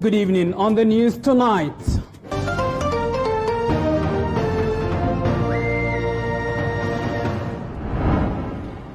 Good evening on the news tonight.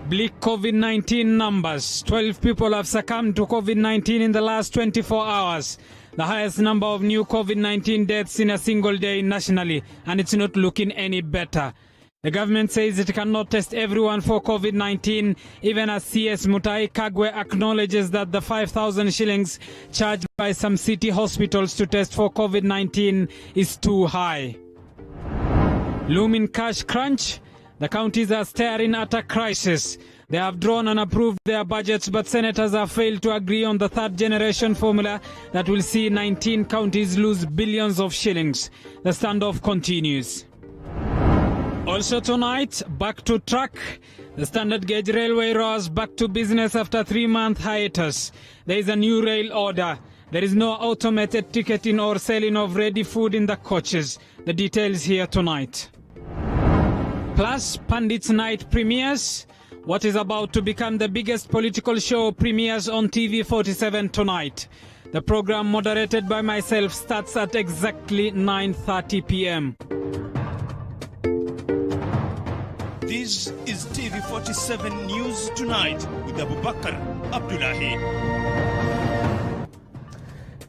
Bleak COVID-19 numbers. 12 people have succumbed to COVID-19 in the last 24 hours. The highest number of new COVID-19 deaths in a single day nationally, and it's not looking any better. The government says it cannot test everyone for COVID-19, even as CS Mutahi Kagwe acknowledges that the 5,000 shillings charged by some city hospitals to test for COVID-19 is too high. Looming cash crunch. The counties are staring at a crisis. They have drawn and approved their budgets, but senators have failed to agree on the third generation formula that will see 19 counties lose billions of shillings. The standoff continues. Also tonight, back to track. The standard gauge railway roars back to business after 3-month hiatus. There is a new rail order. There is no automated ticketing or selling of ready food in the coaches. The details here tonight. Plus, Pandit's Night premieres. What is about to become the biggest political show premieres on TV47 tonight. The program, moderated by myself, starts at exactly 9:30 p.m. This is TV47 News Tonight with Abubakar Abdullahi.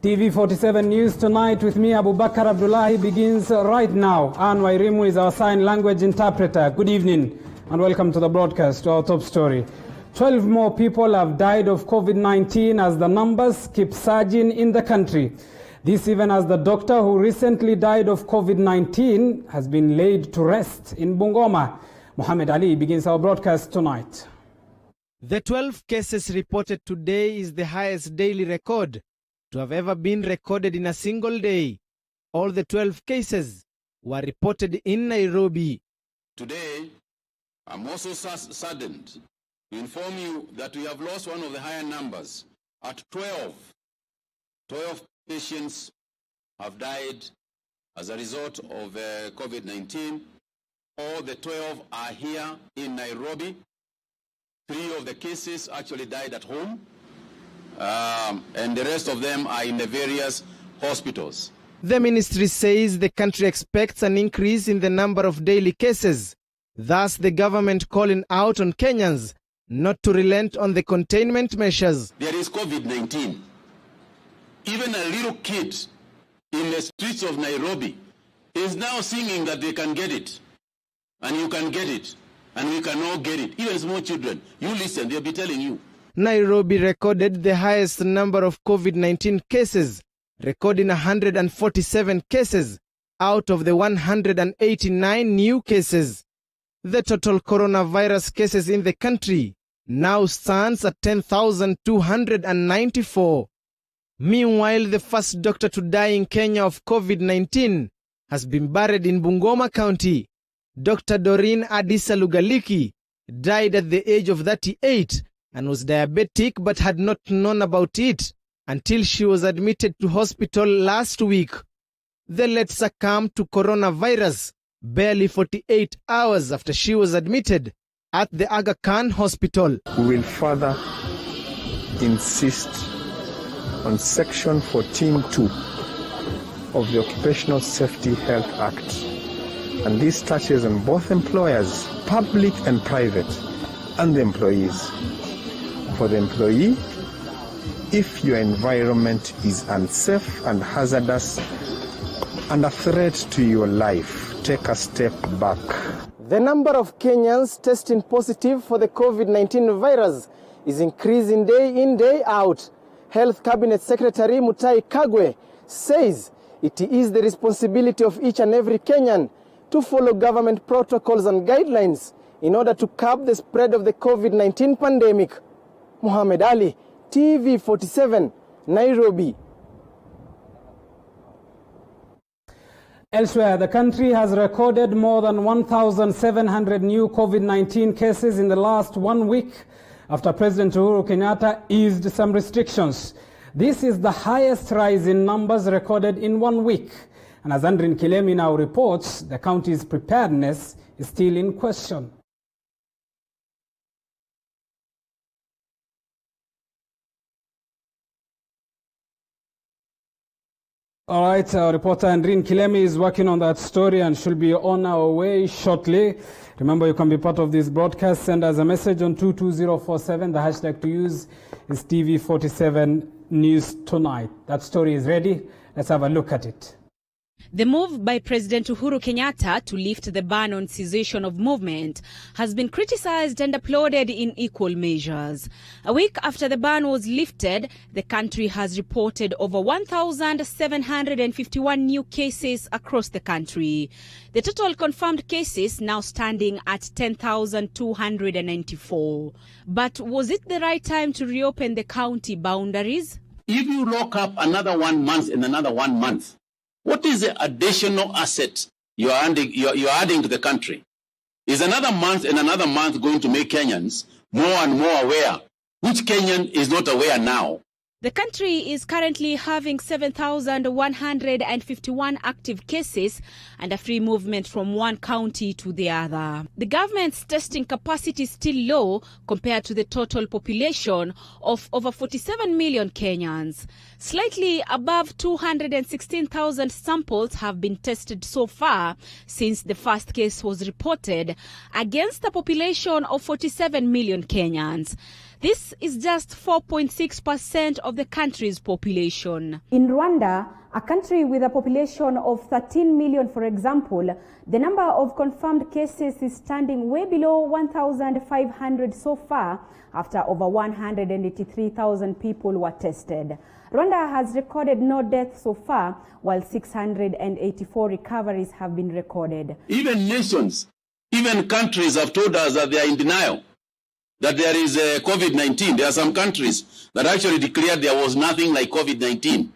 TV47 News Tonight with me, Abubakar Abdullahi, begins right now. Anne Wairimu is our sign language interpreter. Good evening and welcome to the broadcast. To our top story. 12 more people have died of COVID-19 as the numbers keep surging in the country. This even as the doctor who recently died of COVID-19 has been laid to rest in Bungoma. Muhammad Ali begins our broadcast tonight. The 12 cases reported today is the highest daily record to have ever been recorded in a single day. All the 12 cases were reported in Nairobi. Today, I'm also saddened to inform you that we have lost one of the higher numbers at 12. 12 patients have died as a result of COVID-19. All the 12 are here in Nairobi. 3 of the cases actually died at home. And the rest of them are in the various hospitals. The ministry says the country expects an increase in the number of daily cases. Thus, the government calling out on Kenyans not to relent on the containment measures. There is COVID-19. Even a little kid in the streets of Nairobi is now singing that they can get it. And you can get it. And we can all get it. Even small children. You listen, they'll be telling you. Nairobi recorded the highest number of COVID-19 cases, recording 147 cases out of the 189 new cases. The total coronavirus cases in the country now stands at 10,294. Meanwhile, the first doctor to die in Kenya of COVID-19 has been buried in Bungoma County. Dr. Doreen Adisa Lugaliki died at the age of 38 and was diabetic but had not known about it until she was admitted to hospital last week. The late succumbed to coronavirus barely 48 hours after she was admitted at the Aga Khan Hospital. We will further insist on Section 14(2) of the Occupational Safety Health Act. And this touches on both employers, public and private, and the employees. For the employee, if your environment is unsafe and hazardous and a threat to your life, take a step back. The number of Kenyans testing positive for the COVID-19 virus is increasing day in, day out. Health Cabinet Secretary Mutahi Kagwe says it is the responsibility of each and every Kenyan to follow government protocols and guidelines in order to curb the spread of the COVID-19 pandemic. Muhammad Ali, TV47, Nairobi. Elsewhere, the country has recorded more than 1,700 new COVID-19 cases in the last 1 week after President Uhuru Kenyatta eased some restrictions. This is the highest rise in numbers recorded in 1 week. And as Andrin Kilemi now reports, the county's preparedness is still in question. All right, our reporter Andreen Kilemi is working on that story and should be on our way shortly. Remember, you can be part of this broadcast. Send us a message on 22047. The hashtag to use is TV47 News Tonight. That story is ready. Let's have a look at it. The move by President Uhuru Kenyatta to lift the ban on cessation of movement has been criticized and applauded in equal measures. A week after the ban was lifted, the country has reported over 1,751 new cases across the country. The total confirmed cases now standing at 10,294. But was it the right time to reopen the county boundaries? If you lock up another 1 month and another 1 month, what is the additional asset you're adding to the country? Is another month and another month going to make Kenyans more and more aware? Which Kenyan is not aware now? The country is currently having 7,151 active cases and a free movement from one county to the other. The government's testing capacity is still low compared to the total population of over 47 million Kenyans. Slightly above 216,000 samples have been tested so far since the first case was reported, against a population of 47 million Kenyans. This is just 4.6% of the country's population. In Rwanda, a country with a population of 13 million, for example, the number of confirmed cases is standing way below 1,500 so far, after over 183,000 people were tested. Rwanda has recorded no deaths so far, while 684 recoveries have been recorded. Even nations, even countries have told us that they are in denial that there is COVID-19. There are some countries that actually declared there was nothing like COVID-19.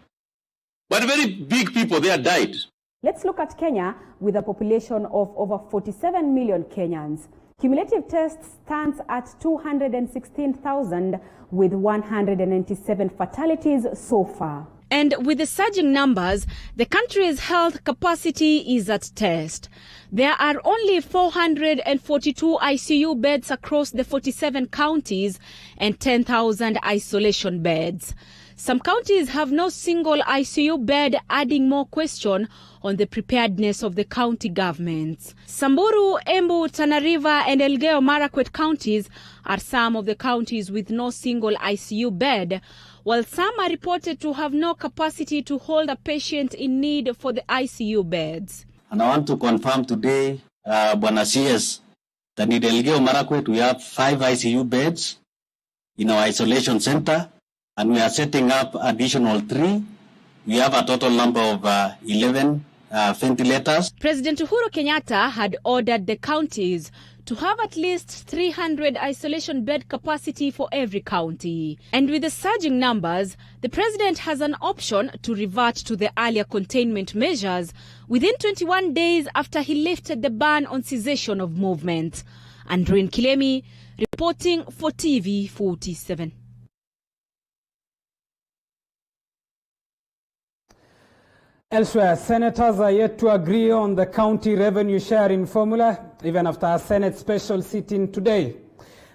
But very big people there died. Let's look at Kenya, with a population of over 47 million Kenyans. Cumulative tests stands at 216,000, with 197 fatalities so far. And with the surging numbers, the country's health capacity is at test. There are only 442 ICU beds across the 47 counties and 10,000 isolation beds. Some counties have no single ICU bed, adding more question on the preparedness of the county governments. Samburu, Embu, Tana River and Elgeyo Marakwet counties are some of the counties with no single ICU bed, while some are reported to have no capacity to hold a patient in need for the ICU beds. And I want to confirm today, Bwana CS, that in Elgeyo Marakwet we have 5 ICU beds in our isolation center, and we are setting up additional 3. We have a total number of 11 ventilators. President Uhuru Kenyatta had ordered the counties to have at least 300 isolation bed capacity for every county. And with the surging numbers, the president has an option to revert to the earlier containment measures within 21 days after he lifted the ban on cessation of movement. Andreen Kilemi reporting for TV47. Elsewhere, senators are yet to agree on the county revenue sharing formula, even after a Senate special sitting today.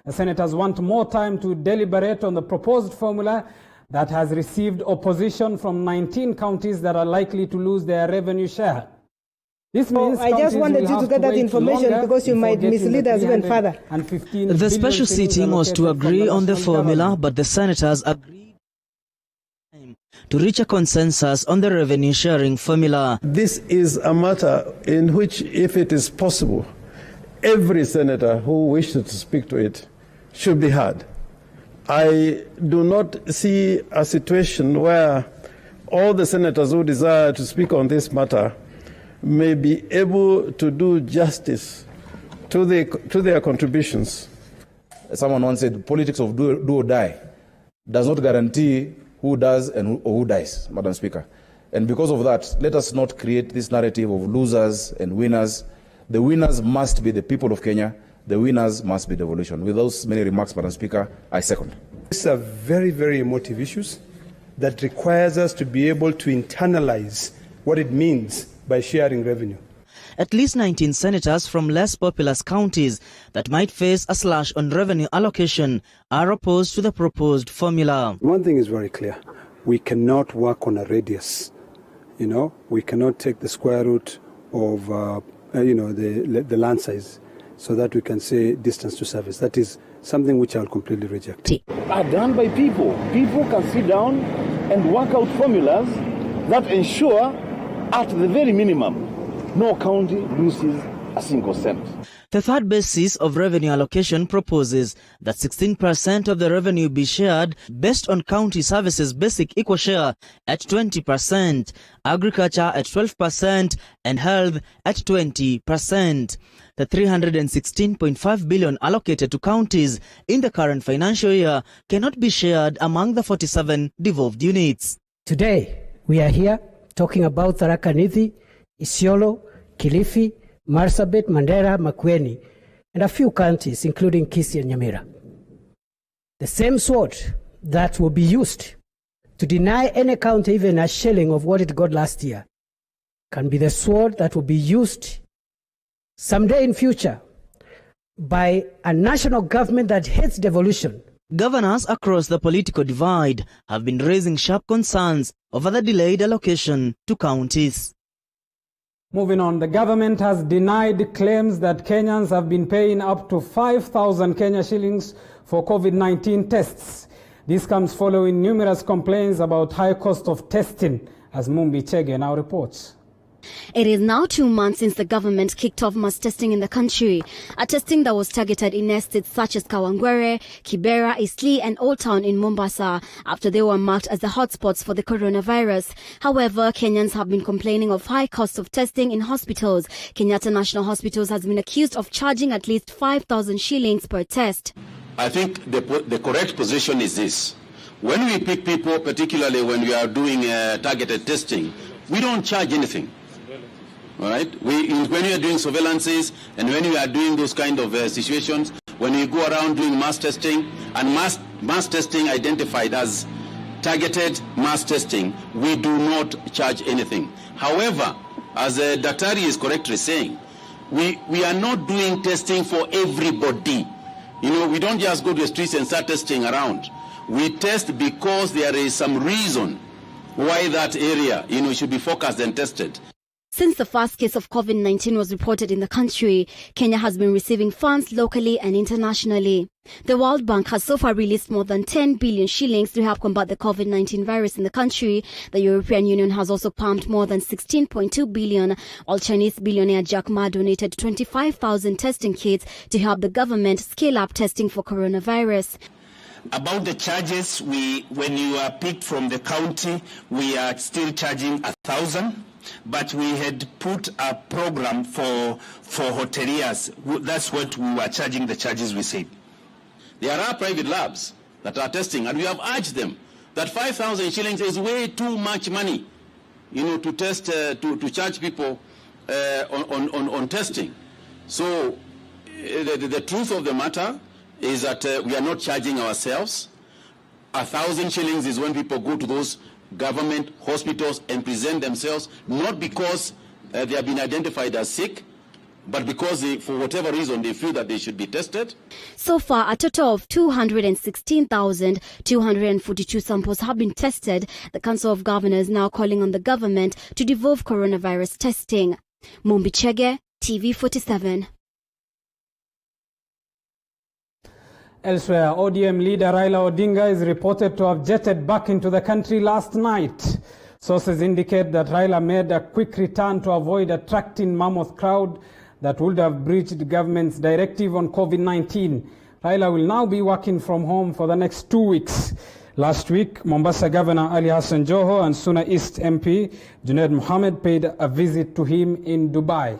The senators want more time to deliberate on the proposed formula that has received opposition from 19 counties that are likely to lose their revenue share. This means I just wanted you to get that information because you might mislead us even further. The special sitting was to agree on the formula, but the senators agreed to reach a consensus on the revenue sharing formula. This is a matter in which, if it is possible, every senator who wishes to speak to it should be heard. I do not see a situation where all the senators who desire to speak on this matter may be able to do justice to their contributions. Someone once said, politics of do or die does not guarantee who does and who dies, Madam Speaker. And because of that, let us not create this narrative of losers and winners. The winners must be the people of Kenya. The winners must be devolution. With those many remarks, Madam Speaker, I second. These are very, very emotive issues that requires us to be able to internalize what it means by sharing revenue. At least 19 senators from less populous counties that might face a slash on revenue allocation are opposed to the proposed formula. One thing is very clear. We cannot work on a radius. we cannot take the square root of, the land size so that we can say distance to service. That is something which I'll completely reject. Are done by people. People can sit down and work out formulas that ensure, at the very minimum, no county loses a single cent. The third basis of revenue allocation proposes that 16% of the revenue be shared based on county services basic equal share at 20%, agriculture at 12%, and health at 20%. The 316.5 billion allocated to counties in the current financial year cannot be shared among the 47 devolved units. Today, we are here talking about Tharaka Nithi, Isiolo, Kilifi, Marsabit, Mandera, Makueni, and a few counties, including Kisii and Nyamira. The same sword that will be used to deny any county even a shilling of what it got last year can be the sword that will be used someday in future by a national government that hates devolution. Governors across the political divide have been raising sharp concerns over the delayed allocation to counties. Moving on, the government has denied claims that Kenyans have been paying up to 5,000 Kenya shillings for COVID-19 tests. This comes following numerous complaints about high cost of testing, as Mumbi Chege now reports. It is now 2 months since the government kicked off mass testing in the country, a testing that was targeted in estates such as Kawangwere, Kibera, Eastleigh and Old Town in Mombasa after they were marked as the hotspots for the coronavirus. However, Kenyans have been complaining of high costs of testing in hospitals. Kenyatta National Hospitals has been accused of charging at least 5,000 shillings per test. I think the correct position is this. When we pick people, particularly when we are doing targeted testing, we don't charge anything. All right. When we are doing surveillances and when we are doing those kind of situations, when we go around doing mass testing and mass testing identified as targeted mass testing, we do not charge anything. However, as Daktari is correctly saying, we are not doing testing for everybody. We don't just go to the streets and start testing around. We test because there is some reason why that area, should be focused and tested. Since the first case of COVID-19 was reported in the country, Kenya has been receiving funds locally and internationally. The World Bank has so far released more than 10 billion shillings to help combat the COVID-19 virus in the country. The European Union has also pumped more than 16.2 billion, while Chinese billionaire Jack Ma donated 25,000 testing kits to help the government scale up testing for coronavirus. About the charges, when you are picked from the county, we are still charging 1,000. But we had put a program for hoteliers. That's what we were charging the charges we said. There are private labs that are testing, and we have urged them that 5,000 shillings is way too much money, to test, to charge people on testing. So the truth of the matter is that we are not charging ourselves. 1,000 shillings is when people go to those government hospitals and present themselves, not because they have been identified as sick, but because for whatever reason they feel that they should be tested. So far, a total of 216,242 samples have been tested. The Council of Governors now calling on the government to devolve coronavirus testing. Mumbi Chege, TV47. Elsewhere, ODM leader Raila Odinga is reported to have jetted back into the country last night. Sources indicate that Raila made a quick return to avoid attracting mammoth crowd that would have breached the government's directive on COVID-19. Raila will now be working from home for the next 2 weeks. Last week, Mombasa Governor Ali Hassan Joho and Suna East MP Junaid Mohammed paid a visit to him in Dubai.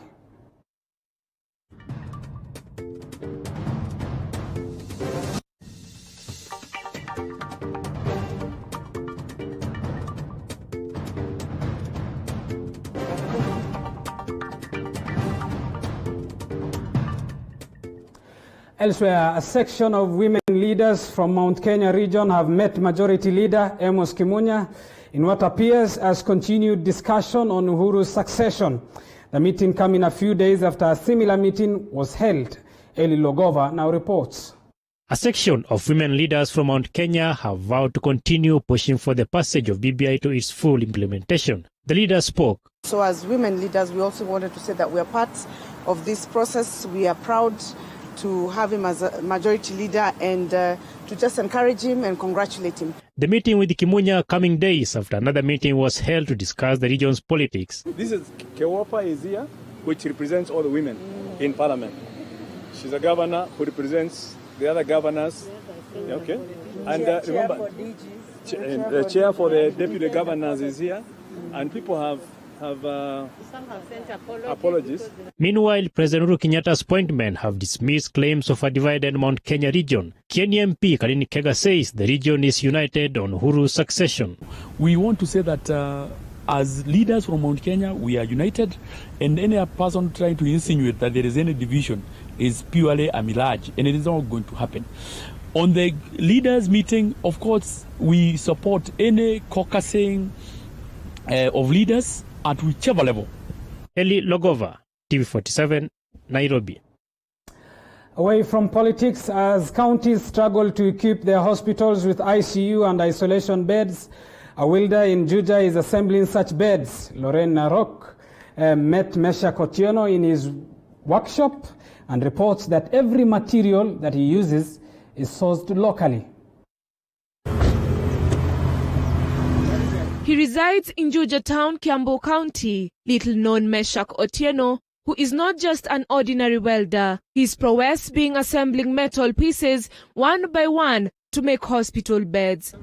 Elsewhere, a section of women leaders from Mount Kenya region have met Majority Leader Amos Kimunya in what appears as continued discussion on Uhuru's succession. The meeting coming a few days after a similar meeting was held. Eli Logova now reports. A section of women leaders from Mount Kenya have vowed to continue pushing for the passage of BBI to its full implementation. The leaders spoke. So as women leaders, we also wanted to say that we are part of this process. We are proud to have him as a majority leader and to just encourage him and congratulate him. The meeting with Kimunya coming days after another meeting was held to discuss the region's politics. This is Kewopa is here, which represents all the women in parliament. She's a governor who represents the other governors. Okay. And remember, the chair for the deputy governors is here, and people have apologies. Meanwhile, President Uhuru Kenyatta's appointment have dismissed claims of a divided Mount Kenya region. Kieni MP Kalini Kega says the region is united on Uhuru's succession. We want to say that as leaders from Mount Kenya, we are united, and any person trying to insinuate that there is any division is purely a mirage, and it is not going to happen. On the leaders meeting, of course, we support any caucusing of leaders at whichever level. Eli Logova, TV47, Nairobi. Away from politics, as counties struggle to equip their hospitals with ICU and isolation beds, a welder in Juja is assembling such beds. Lorraine Narok met Meshach Otieno in his workshop and reports that every material that he uses is sourced locally. He resides in Juja Town, Kiambu County. Little-known Meshach Otieno, who is not just an ordinary welder. His prowess being assembling metal pieces one by one to make hospital beds.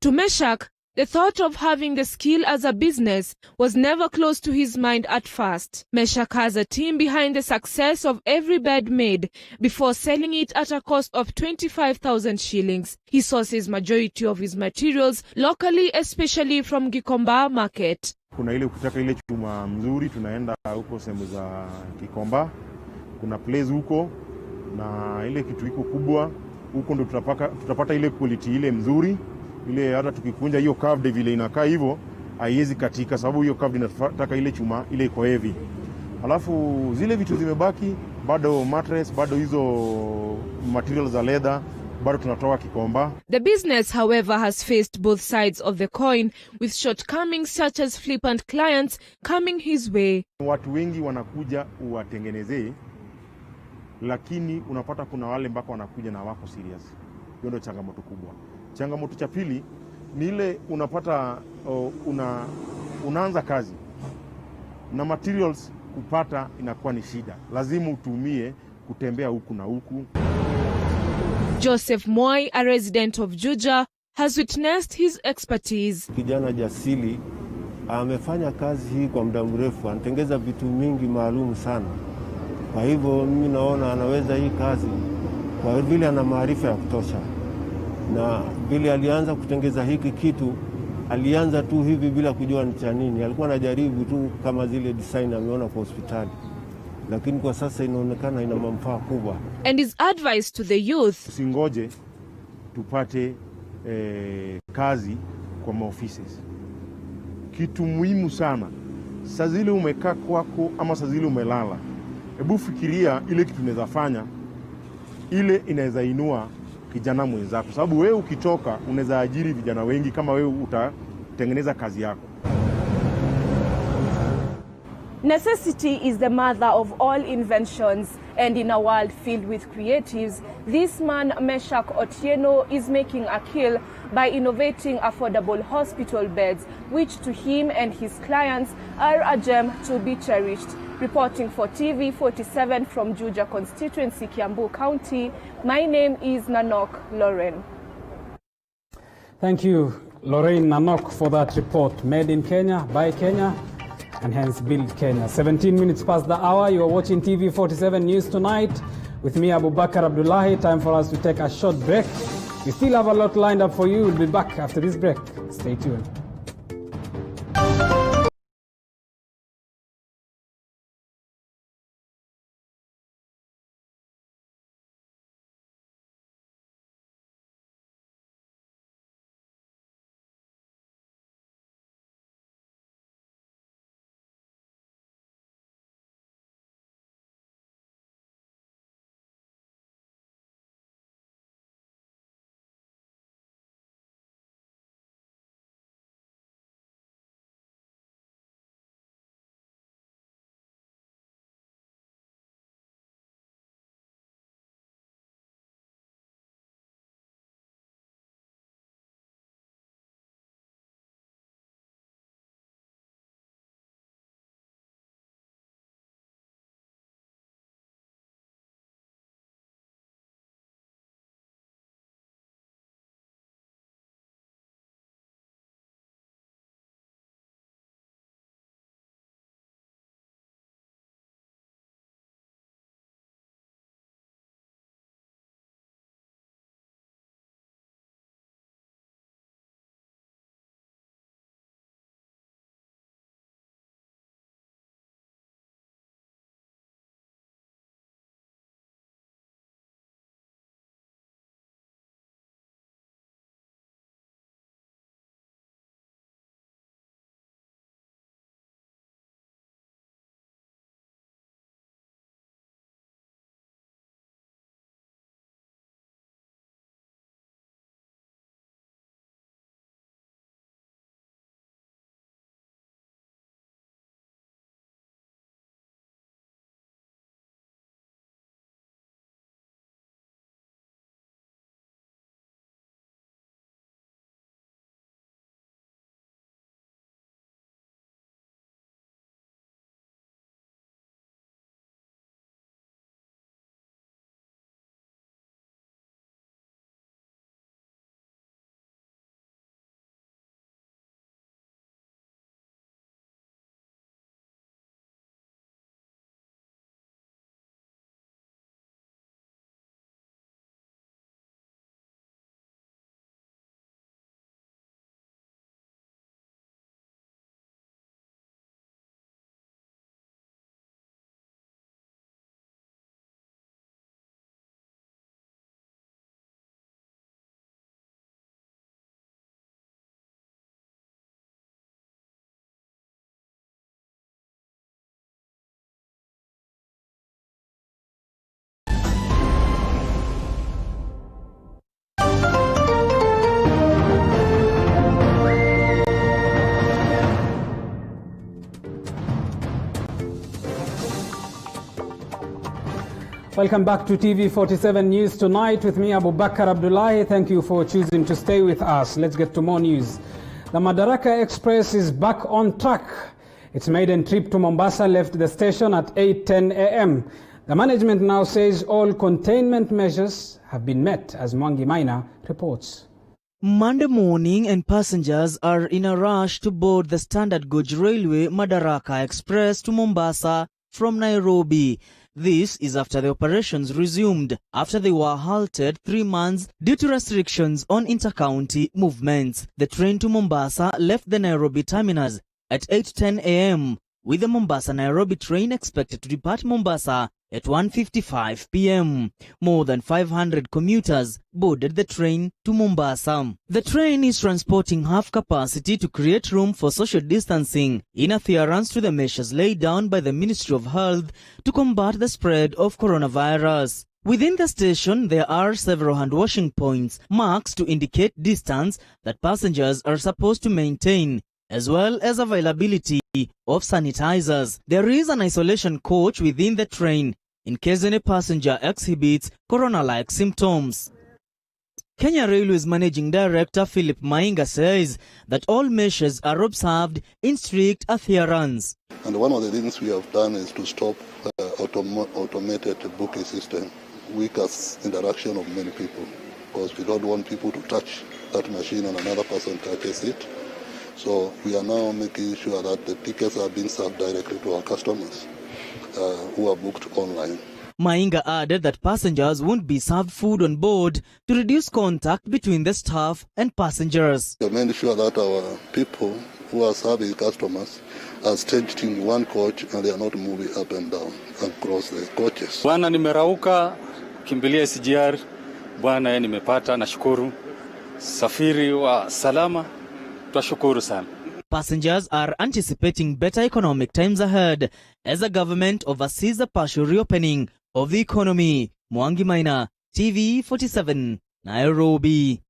To Meshach, the thought of having the skill as a business was never close to his mind at first. Meshach has a team behind the success of every bed made before selling it at a cost of 25,000 shillings. He sources majority of his materials locally, especially from Gikomba market. Kuna ile kutaka ile chuma mzuri, tunaenda huko sehemu za Gikomba. Kuna place huko na ile kitu iko kubwa, huko ndo tutapata ile quality ile mzuri. Ile hata tukikunja hiyo curved vile inakaa hivyo haiwezi katika, sababu hiyo curved inataka ile chuma ile iko heavy. Alafu zile vitu zimebaki, bado mattress, bado hizo materials za leather, bado tunatoka Gikomba. The business, however, has faced both sides of the coin, with shortcomings such as flippant clients coming his way. Watu wengi wanakuja uwatengenezee, lakini unapata kuna wale mpaka wanakuja na wako serious. Hiyo ndio changamoto kubwa. Changamoto cha pili ni ile unapata unaanza kazi na materials kupata inakuwa ni shida. Lazima utumie kutembea huku na huku. Joseph Moi, a resident of Juja, has witnessed his expertise. Kijana jasili amefanya kazi hii kwa muda mrefu, anatengeza vitu mingi maalum sana. Kwa hivyo mimi naona anaweza hii kazi kwa vile ana maarifa ya kutosha. Na vile alianza kutengeza hiki kitu, alianza tu hivi bila kujua ni cha nini. Alikuwa anajaribu tu kama zile design ameona kwa hospitali. Lakini kwa sasa inaonekana ina manufaa kubwa. And his advice to the youth: usingoje tupate kazi kwa maofisi. Kitu muhimu sana, saa zile umekaa kwako ama saa zile umelala, hebu fikiria ile kitu unaweza fanya, ile inaweza inua kijana mwenzako, sababu wewe ukitoka unaweza ajiri vijana wengi kama wewe utatengeneza kazi yako. Necessity is the mother of all inventions, and in a world filled with creatives, this man Meshach Otieno is making a kill by innovating affordable hospital beds, which to him and his clients are a gem to be cherished. Reporting for TV47 from Juja constituency, Kiambu County, my name is Nanok Lauren. Thank you, Lorraine Nanok, for that report. Made in Kenya, by Kenya, and hence build Kenya. 17 minutes past the hour, you are watching TV47 News Tonight with me, Abubakar Abdullahi. Time for us to take a short break. We still have a lot lined up for you. We'll be back after this break. Stay tuned. Welcome back to TV47 News Tonight with me, Abu Bakar Abdullahi. Thank you for choosing to stay with us. Let's get to more news. The Madaraka Express is back on track. Its maiden trip to Mombasa left the station at 8:10 a.m. The management now says all containment measures have been met, as Mwangi Maina reports. Monday morning and passengers are in a rush to board the standard gauge railway Madaraka Express to Mombasa from Nairobi. This is after the operations resumed after they were halted 3 months due to restrictions on inter-county movements. The train to Mombasa left the Nairobi terminus at 8:10 a.m. with the Mombasa-Nairobi train expected to depart Mombasa at 1:55 p.m. More than 500 commuters boarded the train to Mombasa. The train is transporting half capacity to create room for social distancing in adherence to the measures laid down by the Ministry of Health to combat the spread of coronavirus. Within the station, there are several hand-washing points, marks to indicate distance that passengers are supposed to maintain, as well as availability of sanitizers. There is an isolation coach within the train in case any passenger exhibits corona-like symptoms. Kenya Railways Managing Director Philip Mainga says that all measures are observed in strict adherence. And one of the things we have done is to stop automated booking system, weakest interaction of many people, because we don't want people to touch that machine and another person touches it. So we are now making sure that the tickets are being served directly to our customers who are booked online. Mainga added that passengers won't be served food on board to reduce contact between the staff and passengers. We are making sure that our people who are serving customers are staged in one coach and they are not moving up and down across the coaches. Bwana, nimerauka kimbilia SGR. Bwana, nimepata, nashukuru. Safiri wa salama. Passengers are anticipating better economic times ahead as the government oversees the partial reopening of the economy. Mwangi Maina, TV47, Nairobi.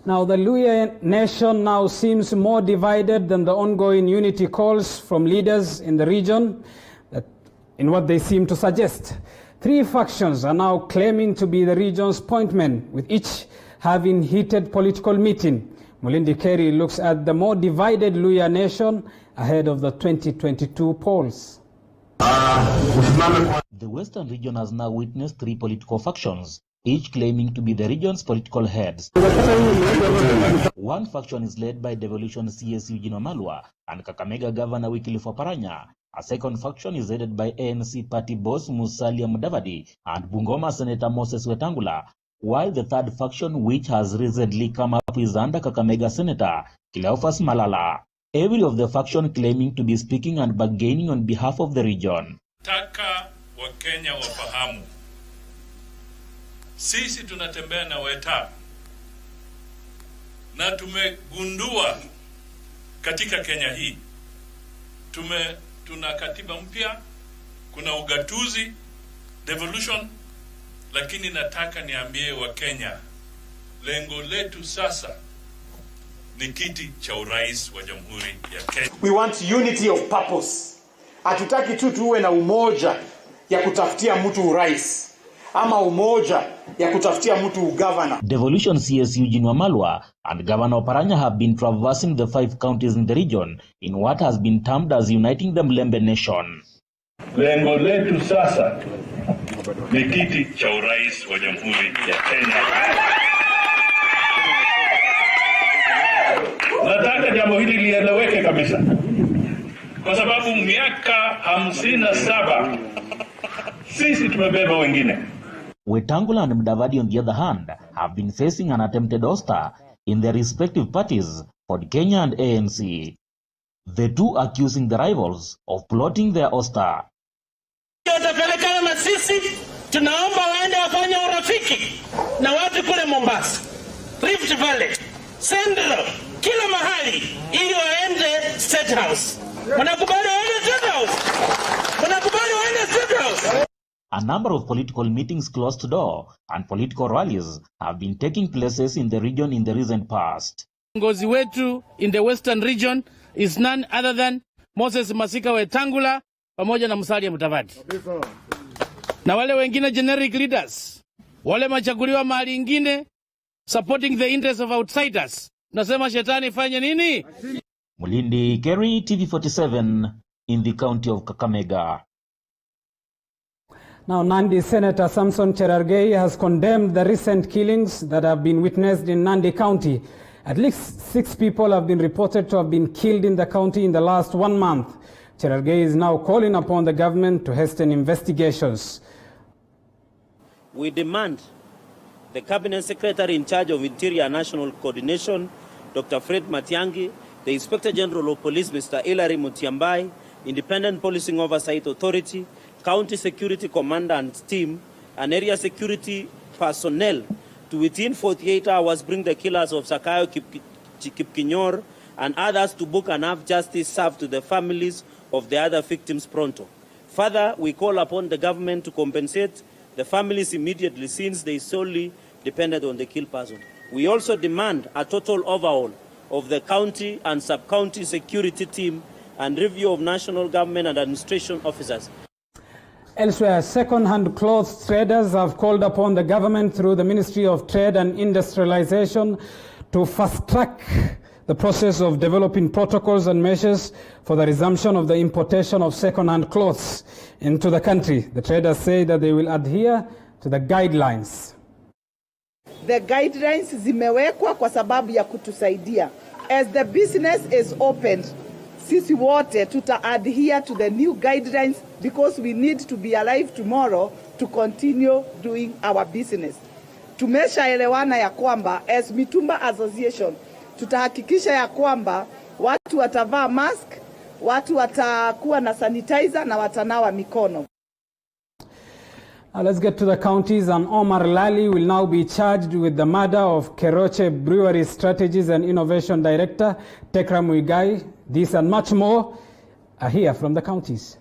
Now, the Luhya nation now seems more divided than the ongoing unity calls from leaders in the region, in what they seem to suggest. 3 factions are now claiming to be the region's pointmen, with each having heated political meeting. Mulindi Kerry looks at the more divided Luhya nation ahead of the 2022 polls. The Western region has now witnessed 3 political factions, each claiming to be the region's political heads. One faction is led by devolution CS Eugene Wamalwa and Kakamega Governor Wycliffe Oparanya. A second faction is headed by ANC party boss Musalia Mudavadi and Bungoma Senator Moses Wetangula, while the third faction, which has recently come up, is under Kakamega Senator Cleophas Malala. Every of the faction claiming to be speaking and bargaining on behalf of the region. Taka wa Kenya wafahamu, sisi tunatembea na Weta na tumegundua katika Kenya hii tuna katiba mpya, kuna ugatuzi, devolution. Lakini nataka niambie wa Kenya, lengo letu sasa ni kiti cha urais wa Jamhuri ya Kenya. We want unity of purpose. Hatutaki tu tuwe na umoja ya kutafutia mtu urais ama umoja ya kutafutia mtu governor. Devolution CS Eugene Wamalwa and Governor Oparanya have been traversing the 5 counties in the region in what has been termed as uniting the Mlembe nation. Lengo letu sasa ni kiti cha urais wa Jamhuri ya Kenya. Nataka jambo hili lieleweke kabisa, kwa sababu miaka 57 sisi tumebeba wengine. Wetangula and Mudavadi, on the other hand, have been facing an attempted ouster in their respective parties, Ford Kenya and ANC. The two accusing the rivals of plotting their ouster. Watapelekana na sisi, tunaomba waende wafanye urafiki na watu kule Mombasa, Rift Valley, Central, kila mahali, ili waende State House. Wanakubali waende State House? Wanakubali waende State House? A number of political meetings close to door and political rallies have been taking places in the region in the recent past. Ngozi wetu in the Western region is none other than Moses Masika Wetangula, pamoja na Musalia Mudavadi na wale wengine generic leaders, wale machaguliwa mahali ingine supporting the interests of outsiders. Tunasema shetani fanye nini? Mulindi Kerry, TV47 in the county of Kakamega. Now, Nandi Senator Samson Cherargei has condemned the recent killings that have been witnessed in Nandi County. At least 6 people have been reported to have been killed in the county in the last 1 month. Cherargei is now calling upon the government to hasten investigations. We demand the Cabinet Secretary in charge of Interior and National Coordination, Dr. Fred Matiang'i, the Inspector General of Police, Mr. Hilary Mutiambai, Independent Policing Oversight Authority, County Security Commandant's team, and area security personnel to within 48 hours bring the killers of Sakayo Kipkinyor and others to book and have justice served to the families of the other victims pronto. Further, we call upon the government to compensate the families immediately since they solely depended on the killed person. We also demand a total overhaul of the county and sub-county security team and review of national government and administration officers. Elsewhere, second-hand clothes traders have called upon the government through the Ministry of Trade and Industrialization to fast-track the process of developing protocols and measures for the resumption of the importation of second-hand clothes into the country. The traders say that they will adhere to the guidelines. The guidelines zimewekwa kwa sababu ya kutusaidia. As the business is opened, sisi wote tuta adhere to the new guidelines because we need to be alive tomorrow to continue doing our business. Tumeshaelewana ya kwamba as Mitumba Association tutahakikisha ya kwamba watu watavaa mask, watu watakuwa na sanitizer na watanawa mikono. Let's get to the counties, and Omar Lali will now be charged with the murder of Keroche Brewery Strategies and Innovation Director Tekra Muigai. This and much more are here from the counties.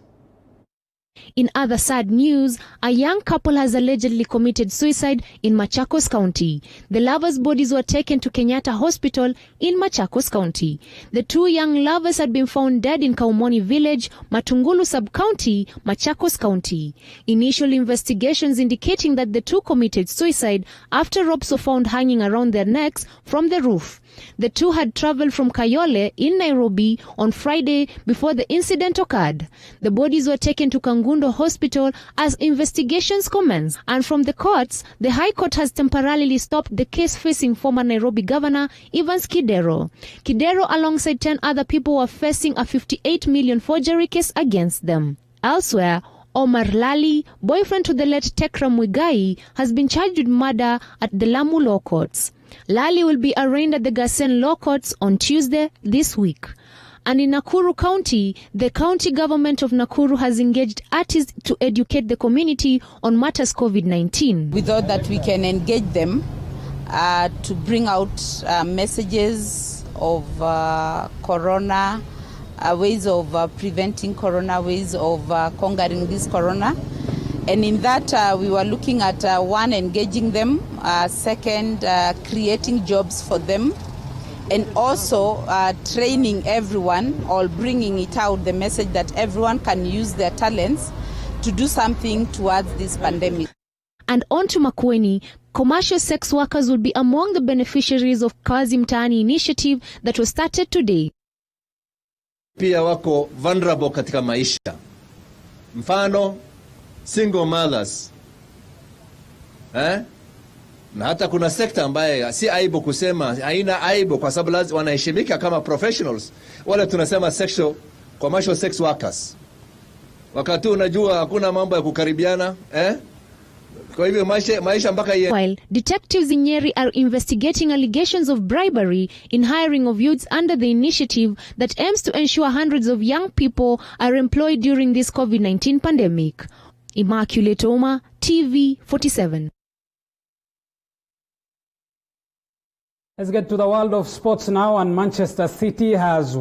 In other sad news, a young couple has allegedly committed suicide in Machakos County. The lovers' bodies were taken to Kenyatta Hospital in Machakos County. The 2 young lovers had been found dead in Kaumoni Village, Matungulu Sub-County, Machakos County. Initial investigations indicating that the 2 committed suicide after ropes were found hanging around their necks from the roof. The 2 had traveled from Kayole in Nairobi on Friday before the incident occurred. The bodies were taken to Kangundo Hospital as investigations commence. And from the courts, the High Court has temporarily stopped the case facing former Nairobi Governor Evans Kidero. Kidero, alongside 10 other people, were facing a 58 million forgery case against them. Elsewhere, Omar Lali, boyfriend to the late Tekra Muigai, has been charged with murder at the Lamu Law Courts. Lali will be arraigned at the Gasen Law Courts on Tuesday this week. And in Nakuru County, the county government of Nakuru has engaged artists to educate the community on matters COVID-19. We thought that we can engage them to bring out messages of corona, ways of preventing corona, ways of conquering this corona. And in that, we were looking at 1, engaging them, 2, creating jobs for them, and also training everyone, or bringing it out, the message that everyone can use their talents to do something towards this pandemic. And on to Makueni, commercial sex workers will be among the beneficiaries of Kazi Mtaani initiative that was started today. Pia wako vulnerable katika maisha. Mfano, single mothers. Na hata kuna sekta ambaye si aibu kusema, haina aibu kwa sababu lazima wanaheshimika kama professionals. Wale tunasema commercial sex workers. Wakati unajua hakuna mambo ya kukaribiana, Kwa hivyo maisha mpaka While detectives in Nyeri are investigating allegations of bribery in hiring of youths under the initiative that aims to ensure hundreds of young people are employed during this COVID-19 pandemic. Immaculate Oma, TV47. Let's get to the world of sports now, and Manchester City has